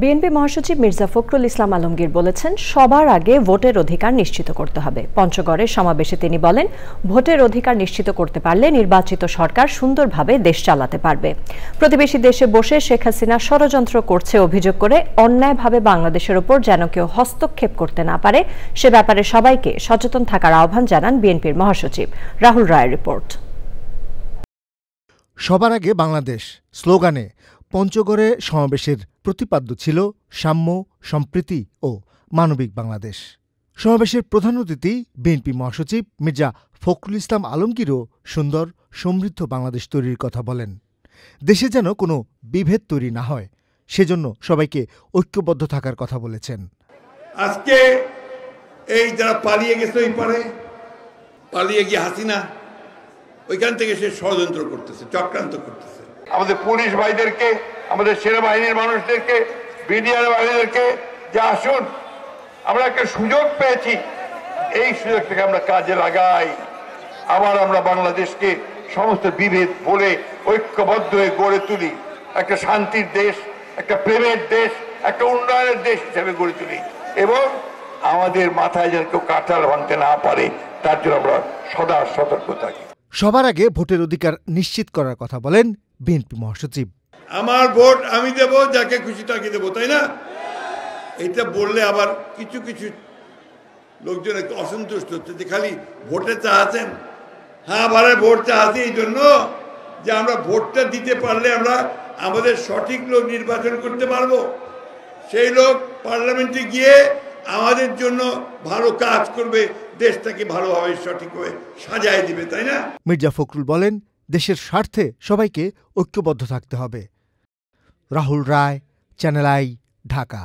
BNP মহাসচিব মির্জা ফখরুল ইসলাম আলমগীর বলেছেন, সবার আগে ভোটের অধিকার নিশ্চিত করতে হবে। পঞ্চগড়ে সমাবেশে তিনি বলেন, ভোটের অধিকার নিশ্চিত করতে পারলে নির্বাচিত সরকার সুন্দরভাবে দেশ চালাতে পারবে। প্রতিবেশী দেশে বসে শেখ হাসিনা ষড়যন্ত্র করছে অভিযোগ করে অন্যায়ভাবে বাংলাদেশের ওপর যেন কেউ হস্তক্ষেপ করতে না পারে, সে ব্যাপারে সবাইকে সচেতন থাকার আহ্বান জানান বিএনপির মহাসচিব। রাহুল রায়ের রিপোর্ট। সবার আগে বাংলাদেশ স্লোগানে পঞ্চগড়ে সমাবেশের প্রতিপাদ্য ছিল সাম্য, সম্প্রীতি ও মানবিক বাংলাদেশ। সমাবেশের প্রধান অতিথি বিএনপি মহাসচিব মির্জা ফখরুল ইসলাম আলমগীরও সুন্দর সমৃদ্ধ বাংলাদেশ তৈরির কথা বলেন। দেশে যেন কোনো বিভেদ তৈরি না হয়, সেজন্য সবাইকে ঐক্যবদ্ধ থাকার কথা বলেছেন। আজকে এই যারা পালিয়ে গেছে, ওই পারে পালিয়ে গিয়ে হাসিনা ওইখান থেকে সে ষড়যন্ত্র করতেছে, চক্রান্ত করতেছে। আমাদের পুলিশ ভাইদেরকে, আমাদের সেনাবাহিনীর মানুষদেরকে, বিডিআর বাহিনীদেরকে যে আসুন, আমরা একটা সুযোগ পেয়েছি, এই সুযোগটাকে আমরা কাজে লাগাই। আবার আমরা বাংলাদেশকে সমস্ত বিভেদ বলে ঐক্যবদ্ধ হয়ে গড়ে তুলি, একটা শান্তির দেশ, একটা প্রেমের দেশ, একটা উন্নয়নের দেশ হিসেবে গড়ে তুলি, এবং আমাদের মাথায় যেন কেউ কাঁঠাল ভাঙতে না পারে, তার জন্য আমরা সদা সতর্ক থাকি। সবার আগে ভোটের অধিকার নিশ্চিত করার কথা বলেন বিএনপি মহাসচিব। আমার ভোট আমি দেব, যাকে খুশি তাকে দেবো, তাই না? এটা বললে আবার কিছু কিছু লোকজন একটু অসন্তুষ্ট হচ্ছে যে খালি ভোটে চাচ্ছেন। হ্যাঁ, আবার ভোট চাচ্ছি এই জন্য যে আমরা ভোটটা দিতে পারলে আমরা আমাদের সঠিক লোক নির্বাচন করতে পারবো, সেই লোক পার্লামেন্টে গিয়ে আমাদের জন্য ভালো কাজ করবে, দেশটাকে ভালোভাবে সঠিকভাবে সাজায় দিবে, তাই না? মির্জা ফখরুল বলেন, দেশের স্বার্থে সবাইকে ঐক্যবদ্ধ থাকতে হবে। রাহুল রায়, চ্যানেল আই, ঢাকা।